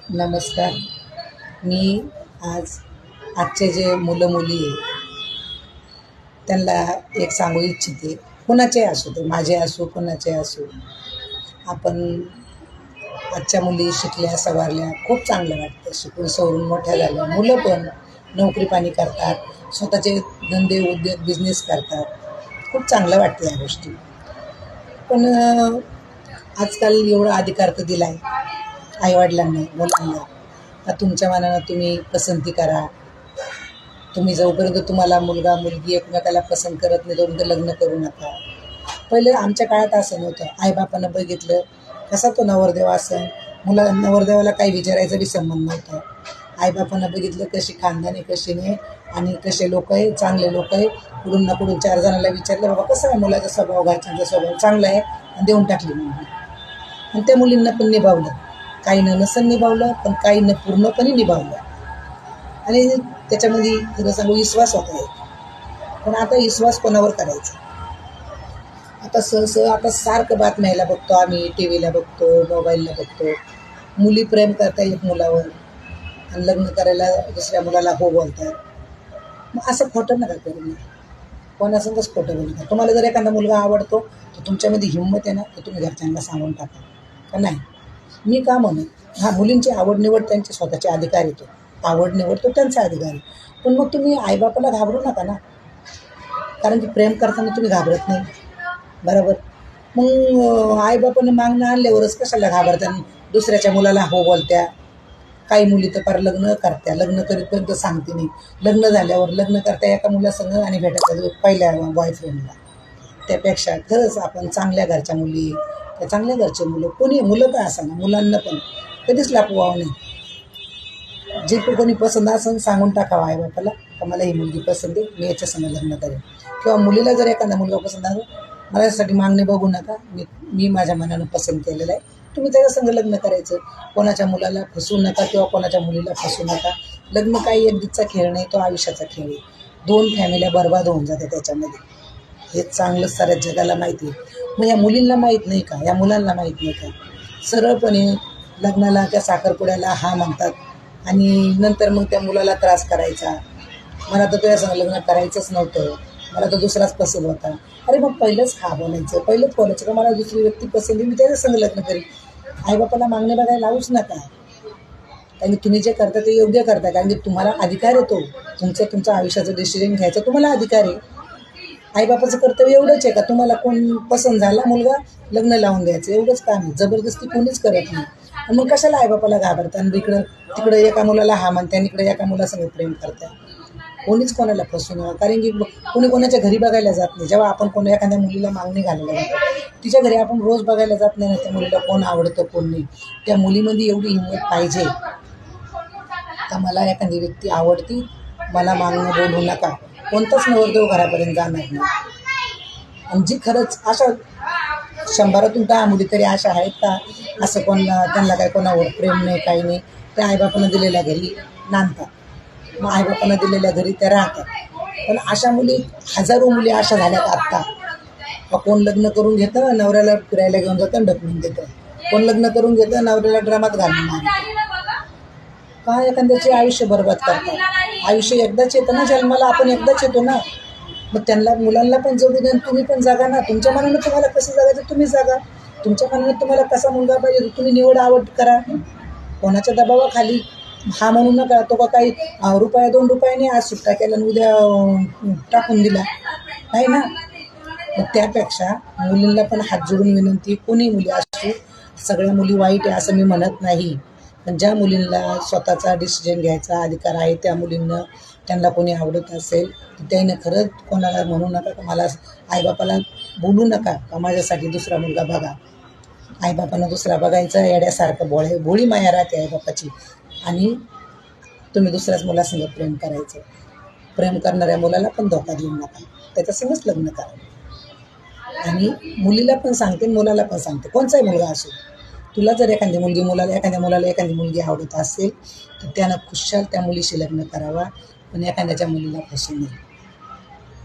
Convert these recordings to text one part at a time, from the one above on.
नमस्कार. मी आज आजचे जे मुलं मुली आहे त्यांना एक सांगू इच्छिते. कोणाचे असू ते, माझे असो कोणाचे असो. आपण आजच्या मुली शिकल्या सवारल्या, खूप चांगलं वाटतं. शिकून सवरून मोठ्या झाल्या, मुलं पण नोकरी पाणी करतात, स्वतःचे धंदे उद्योग बिझनेस करतात. खूप चांगलं वाटतं या गोष्टी. पण आजकाल एवढा अधिकार तर दिला आहे आईवडिलांना मुलांना. का तुमच्या मनानं तुम्ही पसंती करा. तुम्ही जोपर्यंत तुम्हाला मुलगा मुलगी एकमेकाला पसंत करत नाही तोपर्यंत लग्न करू नका. पहिले आमच्या काळात असं नव्हतं. आईबापानं बघितलं कसा तो नवरदेव असं, नवरदेवाला काही विचारायचा बी संबंध नव्हता. आईबापानं बघितलं कशी खानदानी कशी नाही आणि कसे लोक आहे, चांगले लोक आहे. कुठून ना कुठून 4 जणांना विचारलं, बाबा कसं आहे मुलाचा स्वभाव, घरच्यांचा स्वभाव चांगला आहे, आणि देऊन टाकली मुलगी. आणि त्या मुलींना पण निभावलं. काहींना नसन निभावलं, पण काहींना पूर्णपणे निभावलं. आणि त्याच्यामध्ये खरं सांगू विश्वास होता एक. पण आता विश्वास कोणावर करायचा? आता सारखं बातम्याला बघतो आम्ही, टी व्हीला बघतो, मोबाईलला बघतो. मुली प्रेम करता एक मुलावर आणि लग्न करायला दुसऱ्या मुलाला हो बोलतात. मग असं खोटं नका करू नये. कोणासंगच खोटं बोलू नका. तुम्हाला जर एखादा मुलगा आवडतो तर तुमच्यामध्ये हिंमत आहे ना, तर तुम्ही घरच्यांना सांगून टाका का नाही. मी का म्हणत, हां, मुलींची आवड निवड त्यांचे स्वतःचे अधिकार येतो. आवड निवड तो त्यांचा अधिकार आहे. पण मग तुम्ही आईबापाला घाबरू नका ना, कारण की प्रेम करताना तुम्ही घाबरत नाही. बरोबर. मग आईबापानं मागणं आणल्यावरच कशाला घाबरत्या? दुसऱ्याच्या मुलाला हो बोलत्या. काही मुली तर फार लग्न करत्या, लग्न करीतपर्यंत सांगते नाही. लग्न झाल्यावर लग्न करत्या एका मुलासंग आणि भेटायचं पहिल्या बॉयफ्रेंडला. त्यापेक्षा खरंच आपण चांगल्या घरच्या मुली, त्या चांगल्या घरचे मुलं, कोणी मुलं का असाना, मुलांना पण कधीच लपवावं नाही. जे कोणी पसंत असेल सांगून टाकावं आईबापाला, का मला ही मुलगी पसंत आहे, मी याच्यासंग लग्न करेन. किंवा मुलीला जर एखादा मुलगा पसंत असेल, मला यासाठी मागणी बघू नका, मी माझ्या मनानं पसंत केलेलं आहे, तुम्ही त्याच्यासंग लग्न करायचं. कोणाच्या मुलाला फसवू नका किंवा कोणाच्या मुलीला फसवू नका. लग्न काही एक दिवसाचा खेळ नाही, तो आयुष्याचा खेळ आहे. 2 फॅमिल्या बरबाद होऊन जातात त्याच्यामध्ये. हे चांगलं साऱ्या जगाला माहिती आहे. मग या मुलींना माहीत नाही का, या मुलांना माहीत नाही का? सरळपणे लग्नाला त्या साखरपुड्याला हा म्हणतात आणि नंतर मग त्या मुलाला त्रास करायचा. मला तर तुझ्यासंग लग्न करायचंच नव्हतं, मला तर दुसराच पसंत होता. अरे मग पहिलंच हा बोलायचं, पहिलंच बोलायचं का मला दुसरी व्यक्ती पसंत आहे, मी त्याच्यासंग लग्न करेन. आईबापाला मागणी बघायला लावूच नका. कारण की तुम्ही जे करता ते योग्य करता, कारण की तुम्हाला अधिकार येतो. तुमचं आयुष्याचं डिसिजन घ्यायचा तुम्हाला अधिकार आहे. आईबापाचं कर्तव्य एवढंच आहे का तुम्हाला कोण पसंत झाला मुलगा, लग्न लावून द्यायचं, एवढंच काम आहे. जबरदस्ती कोणीच करत नाही. आणि मग कशाला आईबापाला घाबरता आणि इकडं तिकडं एका मुलाला हा म्हणते आणि इकडे एका मुलासंग प्रेम करतात. कोणीच कोणाला फसू नका. कारण की कोणी कोणाच्या घरी बघायला जात नाही. जेव्हा आपण कोणी एखाद्या मुलीला मागणी घालायला जातो, तिच्या घरी आपण रोज बघायला जात नाही ना त्या मुलीला कोण आवडतं कोण नाही. त्या मुलीमध्ये एवढी हिंमत पाहिजे का मला एखादी व्यक्ती आवडती, मला मागणं बोलू नका. कोणताच नवरदेव घरापर्यंत जाणार नाही. आणि जी खरंच अशा 100तून 10 मुली तरी अशा आहेत का असं त्यांना काही कोणावर प्रेम नाही, काही नाही, त्या आईबापानं दिलेल्या घरी नांदतात. मग आईबापानं दिलेल्या घरी त्या राहतात. पण अशा मुली, हजारो मुली अशा झाल्यात आत्ता. कोण लग्न करून घेतं, नवऱ्याला फिरायला घेऊन जातं आणि ढकलून देतं. कोण लग्न करून घेतं, नवऱ्याला ड्रामात घालून मारतं. काय एखाद्याचे आयुष्य बरबाद करतात. आयुष्य एकदाच येतं ना जन्माला, आपण एकदाच येतो ना. मग त्यांना मुलांना पण जगू द्या, तुम्ही पण जागा ना. तुमच्या मनानं तुम्हाला कसं जगायचं तुम्ही जागा. तुमच्या मनानं तुम्हाला कसा मुलगा पाहिजे तुम्ही निवड आवड करा. कोणाच्या दबावाखाली हा म्हणू नका. तो का काही रुपया 2 रुपयाने आज सुट्टा केला आणि उद्या टाकून दिला, नाही ना. मग त्यापेक्षा मुलींना पण हात जोडून विनंती, कोणी मुली असो, सगळ्या मुली वाईट आहे असं मी म्हणत नाही. पण ज्या मुलींना स्वतःचा डिसिजन घ्यायचा अधिकार आहे, त्या मुलींना त्यांना कोणी आवडत असेल तर त्याने खरंच कोणाला म्हणू नका का मला, आईबापाला बोलू नका का माझ्यासाठी दुसरा मुलगा बघा. आईबापानं दुसरा बघायचा, येड्यासारखं भोळी माया राहते आईबापाची. आणि तुम्ही दुसऱ्याच मुलासंग प्रेम करायचं. प्रेम करणाऱ्या मुलाला पण धोका देऊ नका, त्याच्यासंगच लग्न करा. आणि मुलीला पण सांगते मुलाला पण सांगते, कोणचाही मुलगा असो, तुला जर एखाद्या मुलाला एखादी मुलगी आवडत असेल तर त्यानं खुशाल त्या मुलीशी लग्न करावा, पण एखाद्याच्या मुलीला फसवू नये.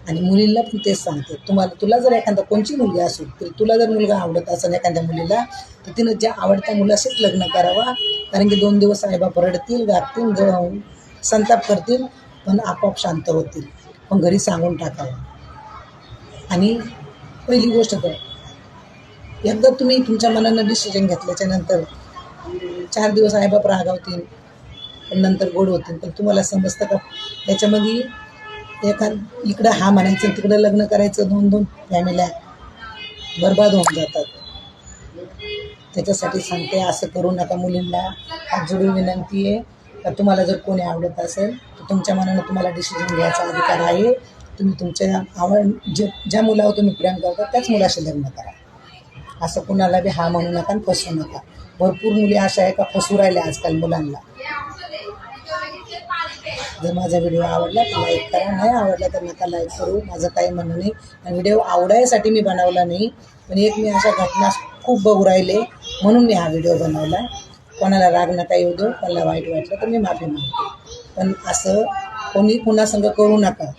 आणि मुलींना पण तेच सांगते, तुला जर एखादा कोणची मुलगी असेल तरी तुला जर मुलगा आवडत असेल एखाद्या मुलीला तर तिनं ज्या आवडत्या मुलाशीच लग्न करावा. कारण की 2 दिवस आईबाप रडतील, गागतील, संताप करतील, पण आपोआप शांत होतील. पण घरी सांगून टाकावं. आणि पहिली गोष्ट तर एकदा तुम्ही तुमच्या मनानं डिसिजन घेतल्याच्या नंतर 4 दिवस आईबाप रागावतील, पण नंतर गोड होतील. पण तुम्हाला समजतं का याच्यामध्ये इकडं हा म्हणायचं तिकडं लग्न करायचं, 2-2 फॅमिल्या बरबाद होऊन जातात. त्याच्यासाठी सांगते असं करू नका. मुलींना हात जोडून विनंती आहे का तुम्हाला जर कोणी आवडत असेल तर तुमच्या मनानं तुम्हाला डिसिजन घ्यायचा अधिकार आहे. तुम्ही तुमच्या ज्या मुलावर तुम्ही प्रेम करता त्याच मुलाशी लग्न करा. असं कुणाला बी हा म्हणू नका आणि फसवू नका. भरपूर मुली अशा आहे का फसवू राहिल्या आजकाल मुलांना. जर माझा व्हिडिओ आवडला तर लाईक करा, नाही आवडला तर नका लाईक करू, माझं काही म्हणणं नाही. आणि व्हिडिओ आवडायसाठी मी बनवला नाही, पण एक मी अशा घटना खूप बघू राहिले म्हणून मी हा व्हिडिओ बनवला. कोणाला राग नका येऊ देऊ, कोणाला वाईट वाटलं तर मी माफी मागते. पण असं कोणी कुणासंग करू नका.